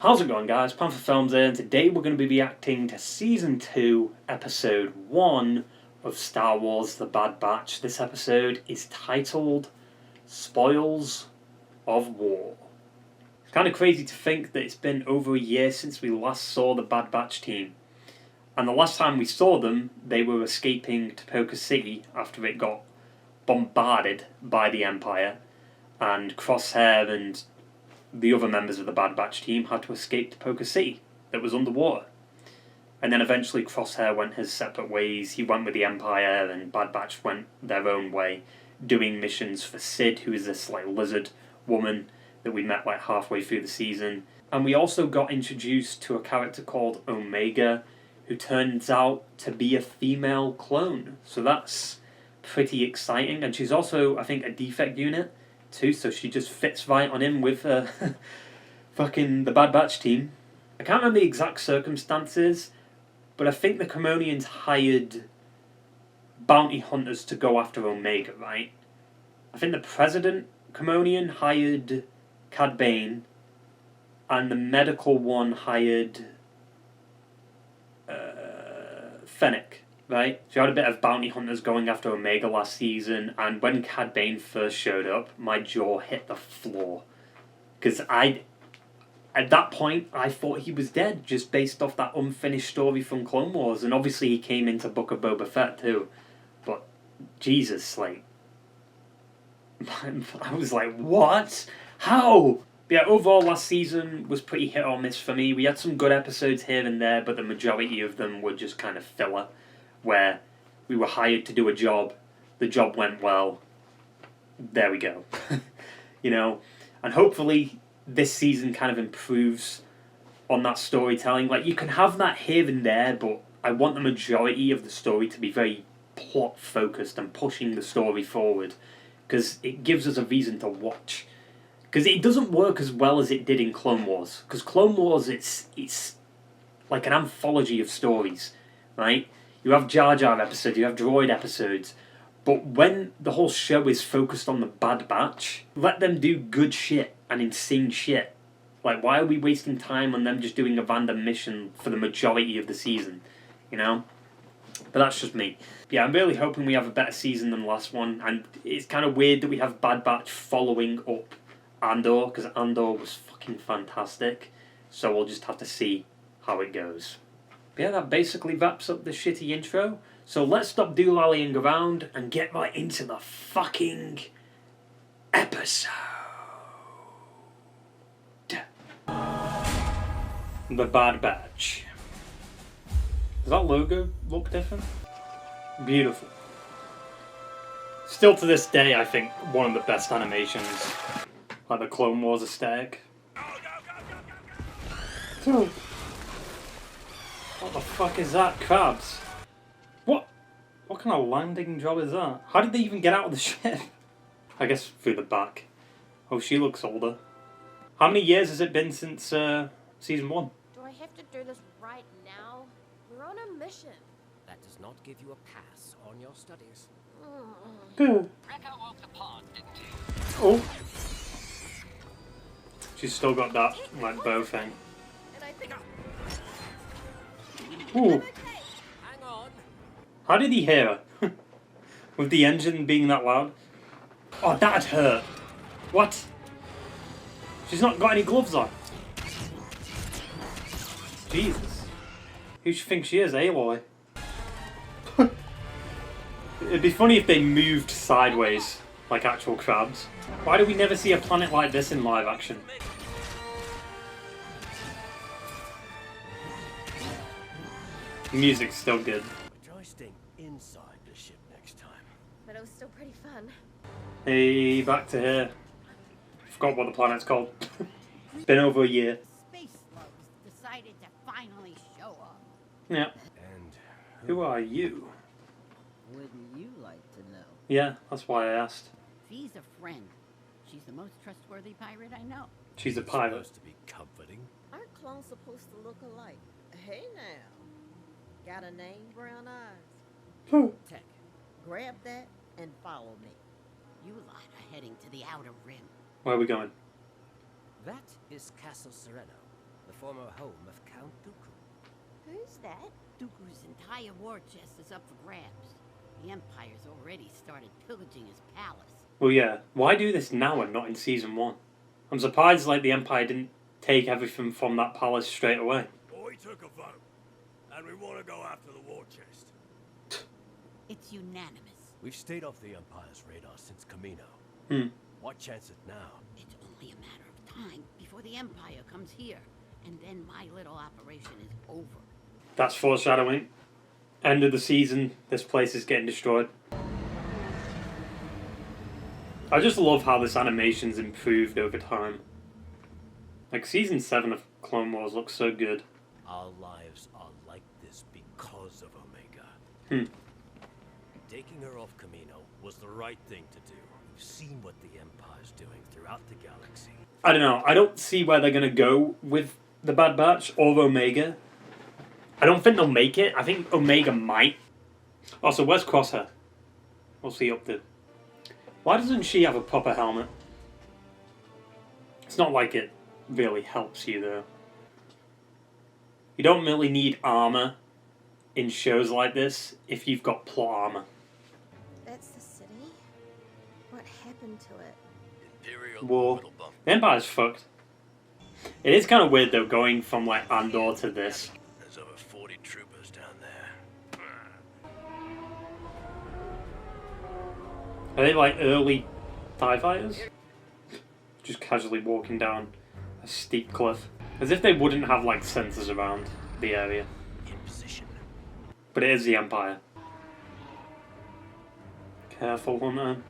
How's it going, guys? Panther Films here, and today we're going to be reacting to Season 2, Episode 1 of Star Wars The Bad Batch. This episode is titled Spoils of War. It's kind of crazy to think that it's been over a year since we last saw the Bad Batch team. And the last time we saw them, they were escaping Topeka City after it got bombarded by the Empire, and Crosshair and the other members of the Bad Batch team had to escape Topeka City that was underwater. And then eventually Crosshair went his separate ways. He went with the Empire, and Bad Batch went their own way, doing missions for Sid, who is this lizard woman that we met halfway through the season. And we also got introduced to a character called Omega, who turns out to be a female clone. So that's pretty exciting. And she's also, I think, a defect unit too, so she just fits right on in with fucking the Bad Batch team. I can't remember the exact circumstances, but I think the Cremonians hired bounty hunters to go after Omega, right? I think the President Cremonian hired Cad Bane, and the medical one hired Fennec. Right? So you had a bit of bounty hunters going after Omega last season, and when Cad Bane first showed up, my jaw hit the floor. Because at that point, I thought he was dead, just based off that unfinished story from Clone Wars. And obviously he came into Book of Boba Fett too. But, Jesus, I was like, what? How? Yeah, overall last season was pretty hit or miss for me. We had some good episodes here and there, but the majority of them were just kind of filler, where we were hired to do a job, the job went well, there we go. You know, and hopefully this season kind of improves on that storytelling. You can have that here and there, but I want the majority of the story to be very plot focused and pushing the story forward, because it gives us a reason to watch. Because it doesn't work as well as it did in Clone Wars. Because Clone Wars, it's like an anthology of stories, right? You have Jar Jar episodes, you have Droid episodes, but when the whole show is focused on the Bad Batch, let them do good shit and insane shit. Why are we wasting time on them just doing a random mission for the majority of the season, you know? But that's just me. Yeah, I'm really hoping we have a better season than the last one, and it's kind of weird that we have Bad Batch following up Andor, because Andor was fucking fantastic, so we'll just have to see how it goes. Yeah, that basically wraps up the shitty intro. So let's stop doolallying around and get right into the fucking episode. The Bad Batch. Does that logo look different? Beautiful. Still to this day, I think one of the best animations, like the Clone Wars aesthetic. Dude. What the fuck is that? Crabs? What kind of landing job is that? How did they even get out of the ship? I guess through the back. Oh, she looks older. How many years has it been since season 1? Do I have to do this right now? We're on a mission. That does not give you a pass on your studies. Good. Recco woke the pond, didn't he? Oh. She's still got that bow thing. And I think Ooh. okay. Hang on. How did he hear her? With the engine being that loud? Oh, that'd hurt. What? She's not got any gloves on. Jesus. Who she thinks she is, Aloy? It'd be funny if they moved sideways, like actual crabs. Why do we never see a planet like this in live action? The music's still good. Try staying inside the ship next time. But it was still pretty fun. Hey, back to here. Forgot what the planet's called. Been over a year. Space slugs decided to finally show up. Yeah. And Who are you? Wouldn't you like to know? Yeah, that's why I asked. She's a friend. She's the most trustworthy pirate I know. She's a pilot. supposed to be comforting. Aren't clones supposed to look alike? Hey now. Got a name, brown eyes? Tech, Grab that and follow me. you lot are heading to the Outer Rim. Where are we going? That is Castle Sereno. the former home of Count Dooku. Who's that? Dooku's entire war chest is up for grabs. The Empire's already started pillaging his palace. Well, yeah. Why do this now and not in season 1? I'm surprised like the Empire didn't take everything from that palace straight away. Well, we took a vote, and we want to go after the war chest. It's unanimous. We've stayed off the Empire's radar since Camino. Why chance it now? It's only a matter of time before the Empire comes here, and then my little operation is over. That's foreshadowing. End of the season, this place is getting destroyed. I just love how this animation's improved over time. Like, season 7 of Clone Wars looks so good. Our lives are like this because of Omega. Taking her off Camino was the right thing to do. We've seen what the Empire's doing throughout the galaxy. I don't know, I don't see where they're gonna go with the Bad Batch or Omega. I don't think they'll make it. I think Omega might. Also, where's Crosshair? What's he up to? Why doesn't she have a proper helmet? It's not like it really helps you, though. You don't really need armor in shows like this if you've got plot armor. That's the city? What happened to it? Imperial War. little bump. The Empire's fucked. It is kind of weird, though, going from, like, Andor to this. There's over 40 troopers down there. Are they, like, early TIE fighters? Just casually walking down a steep cliff. As if they wouldn't have, like, sensors around the area. In position. But it is the Empire. Careful, Hunter.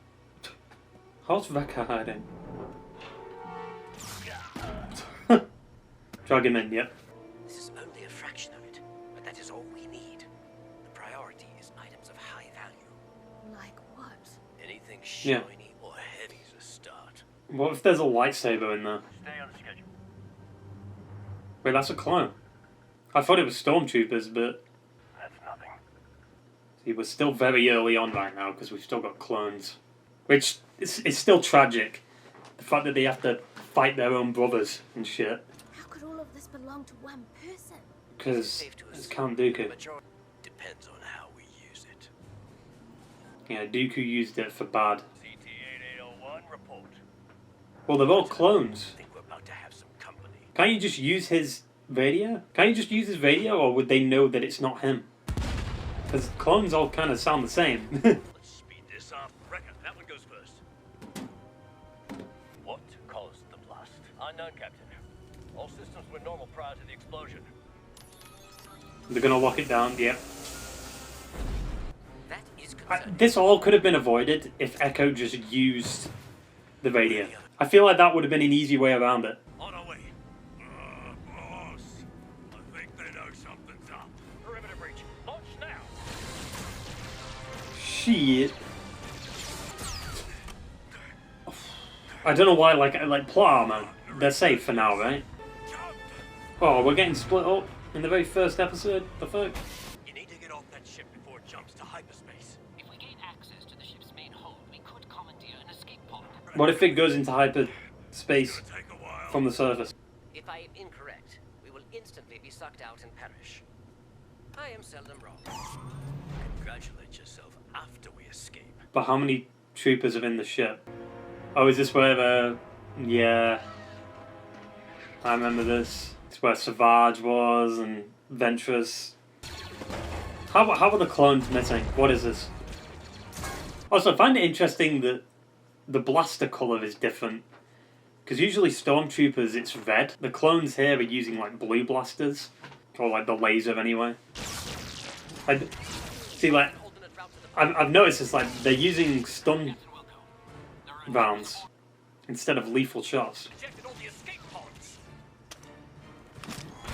How's Vecca hiding? Drag him in, yep. This is only a fraction of it, but that is all we need. The priority is items of high value. Like what? Anything Yeah. shiny or heavy's a start. What if there's a lightsaber in there? Stay on schedule. Wait, that's a clone. I thought it was stormtroopers, but... That's nothing. See, we're still very early on right now, because we've still got clones. Which, it's still tragic. The fact that they have to fight their own brothers and shit. How could all of this belong to one person? Because it's Count Dooku. Majority depends on how we use it. Yeah, Dooku used it for bad. CT-8801 report. Well, they're all clones. I think we're about to have some company. Can't you just use his radio? Can't you just use his radio, or would they know that it's not him? Because clones all kind of sound the same. Let's speed this up. Reckon that one goes first. What caused the blast? Unknown, Captain. All systems were normal prior to the explosion. They're gonna lock it down, yep. That is concerning. This all could have been avoided if Echo just used the radio. I feel like that would have been an easy way around it. On our way. Boss. I think they know something's up. Perimeter breach. Launch now. Shit. I don't know why, like plot armor, they're safe for now, right? Oh, we're getting split up in the very first episode. The fuck? You need to get off that ship before it jumps to hyperspace. If we gain access to the ship's main hold, we could commandeer an escape pod. What if it goes into hyperspace Take a while. from the surface? If I am incorrect, we will instantly be sucked out and perish. I am seldom wrong. Congratulate yourself after we escape. But how many troopers are in the ship? Oh, is this where yeah. I remember this. It's where Savage was and Ventress. How are the clones missing? What is this? Also, I find it interesting that the blaster colour is different. Because usually Stormtroopers, it's red. The clones here are using like blue blasters. Or like the laser anyway. See, like, I've noticed it's like they're using stun rounds instead of lethal shots. Ejected all the escape pods.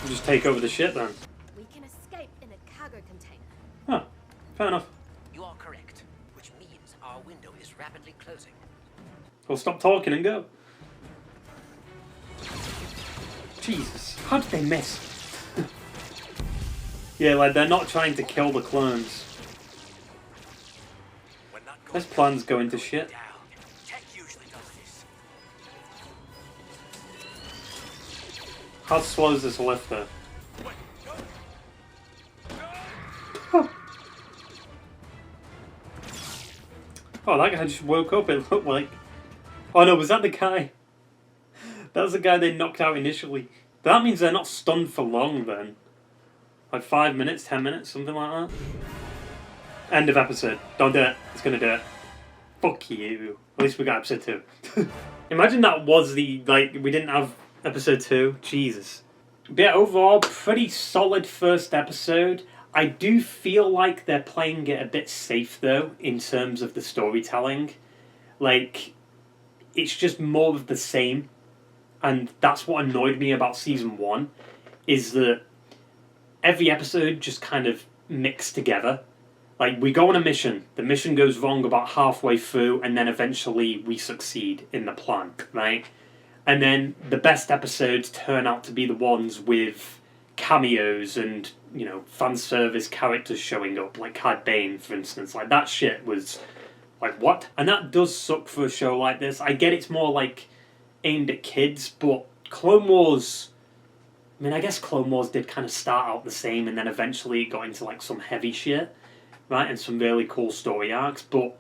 We'll just take over the ship then. We can escape in a cargo container. Huh, fair enough. You are correct, which means our window is rapidly closing. We'll stop talking and go. Jesus, how did they miss? Yeah, like they're not trying to kill the clones. When that goes This plan's going to shit. down, tech usually does this. How slow is this lifter? Oh, that guy just woke up, it looked like. Oh no, was that the guy? That was the guy they knocked out initially. That means they're not stunned for long then. Like 5 minutes, 10 minutes, something like that. End of episode. Don't do it. It's gonna do it. Fuck you. At least we got episode 2. Imagine that was the, like, we didn't have episode 2. Jesus. But yeah, overall, pretty solid first episode. I do feel like they're playing it a bit safe, though, in terms of the storytelling. Like, it's just more of the same. And that's what annoyed me about season 1, is that every episode just kind of mixed together. Like, we go on a mission, the mission goes wrong about halfway through, and then eventually we succeed in the plan, right? And then the best episodes turn out to be the ones with cameos and, you know, fan service characters showing up, like Cad Bane, for instance. Like, that shit was like, what? And that does suck for a show like this. I get it's more like aimed at kids, but Clone Wars, I mean, I guess Clone Wars did kind of start out the same, and then eventually it got into like some heavy shit, right, and some really cool story arcs, but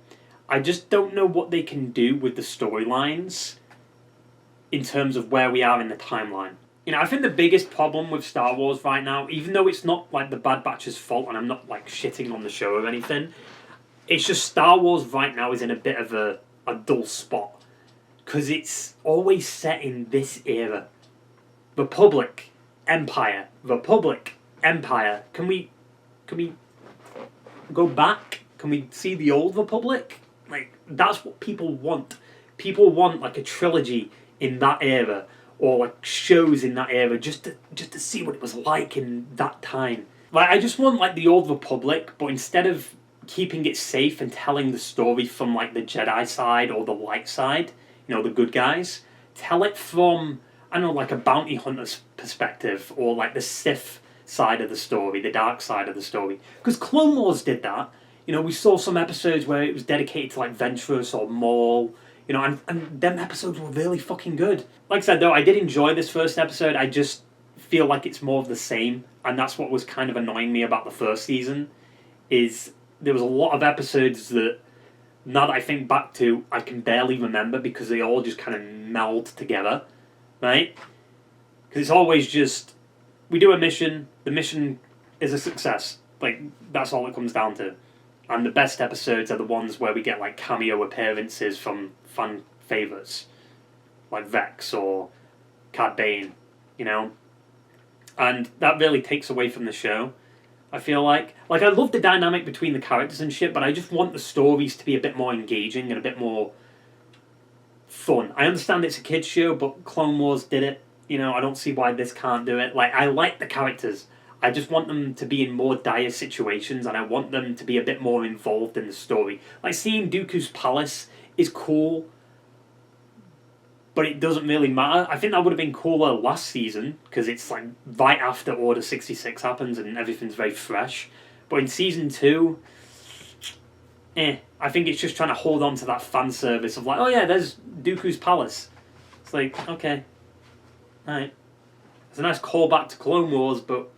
I just don't know what they can do with the storylines in terms of where we are in the timeline. You know, I think the biggest problem with Star Wars right now, even though it's not like the Bad Batch's fault, and I'm not like shitting on the show or anything, it's just Star Wars right now is in a bit of a dull spot. Because it's always set in this era. Republic, Empire, Republic, Empire. Can we go back? Can we see the old Republic? Like, that's what people want. People want like a trilogy in that era, or like shows in that era, just to see what it was like in that time. Like, I just want like the old Republic, but instead of keeping it safe and telling the story from like the Jedi side or the light side, you know, the good guys, tell it from, I don't know, like a bounty hunter's perspective, or like the Sith side of the story, the dark side of the story. Because Clone Wars did that. You know, we saw some episodes where it was dedicated to like Ventress or Maul, you know, and them episodes were really fucking good. Like I said, though, I did enjoy this first episode. I just feel like it's more of the same, and that's what was kind of annoying me about the first season, is there was a lot of episodes that, now that I think back to, I can barely remember because they all just kind of meld together, right? Because it's always just, we do a mission, the mission is a success. Like, that's all it comes down to. And the best episodes are the ones where we get, like, cameo appearances from fan favourites, like Vex or Cad Bane, you know? And that really takes away from the show, I feel like. Like, I love the dynamic between the characters and shit, but I just want the stories to be a bit more engaging and a bit more fun. I understand it's a kid's show, but Clone Wars did it. You know, I don't see why this can't do it. Like, I like the characters. I just want them to be in more dire situations, and I want them to be a bit more involved in the story. Like, seeing Dooku's palace is cool, but it doesn't really matter. I think that would have been cooler last season, because it's like right after Order 66 happens and everything's very fresh. But in season 2, I think it's just trying to hold on to that fan service of like, oh yeah, there's Dooku's palace. It's like, okay, alright. It's a nice callback to Clone Wars, but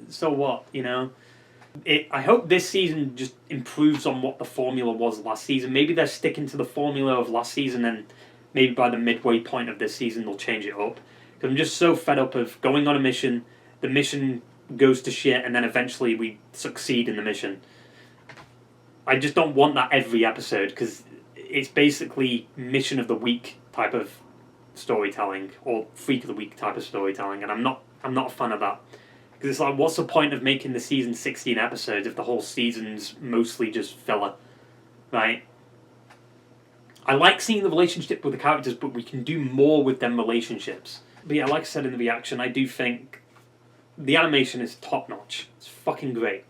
so what, you know? I hope this season just improves on what the formula was last season. Maybe they're sticking to the formula of last season, and maybe by the midway point of this season they'll change it up. Because I'm just so fed up of going on a mission, the mission goes to shit, and then eventually we succeed in the mission. I just don't want that every episode, because it's basically mission of the week type of storytelling, or freak of the week type of storytelling, and I'm not a fan of that. Because it's like, what's the point of making the season 16 episodes if the whole season's mostly just filler, right? I like seeing the relationship with the characters, but we can do more with them relationships. But yeah, like I said in the reaction, I do think the animation is top notch. It's fucking great.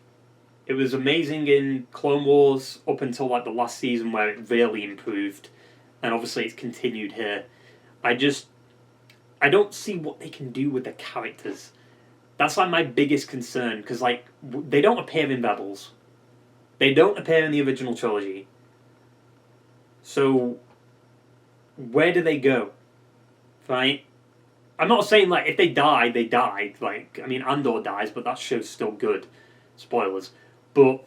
It was amazing in Clone Wars up until like the last season where it really improved, and obviously it's continued here. I don't see what they can do with the characters. That's like my biggest concern, because like they don't appear in Rebels, they don't appear in the original trilogy. So where do they go, right? I'm not saying, like, if they die, they died. Like, I mean, Andor dies, but that show's still good. Spoilers. But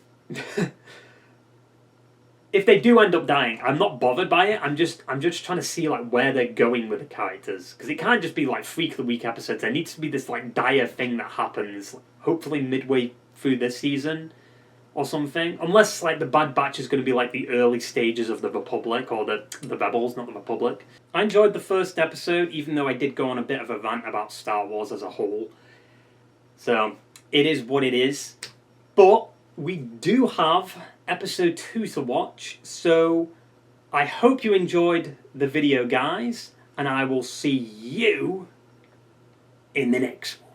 if they do end up dying, I'm not bothered by it. I'm just trying to see, like, where they're going with the characters. Because it can't just be, like, Freak of the Week episodes. There needs to be this, like, dire thing that happens, hopefully midway through this season or something. Unless, like, the Bad Batch is going to be, like, the early stages of the Republic, or the Rebels, not the Republic. I enjoyed the first episode, even though I did go on a bit of a rant about Star Wars as a whole. So, it is what it is. But we do have episode 2 to watch, so I hope you enjoyed the video, guys, and I will see you in the next one.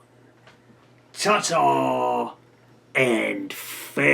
Ta-ta and farewell.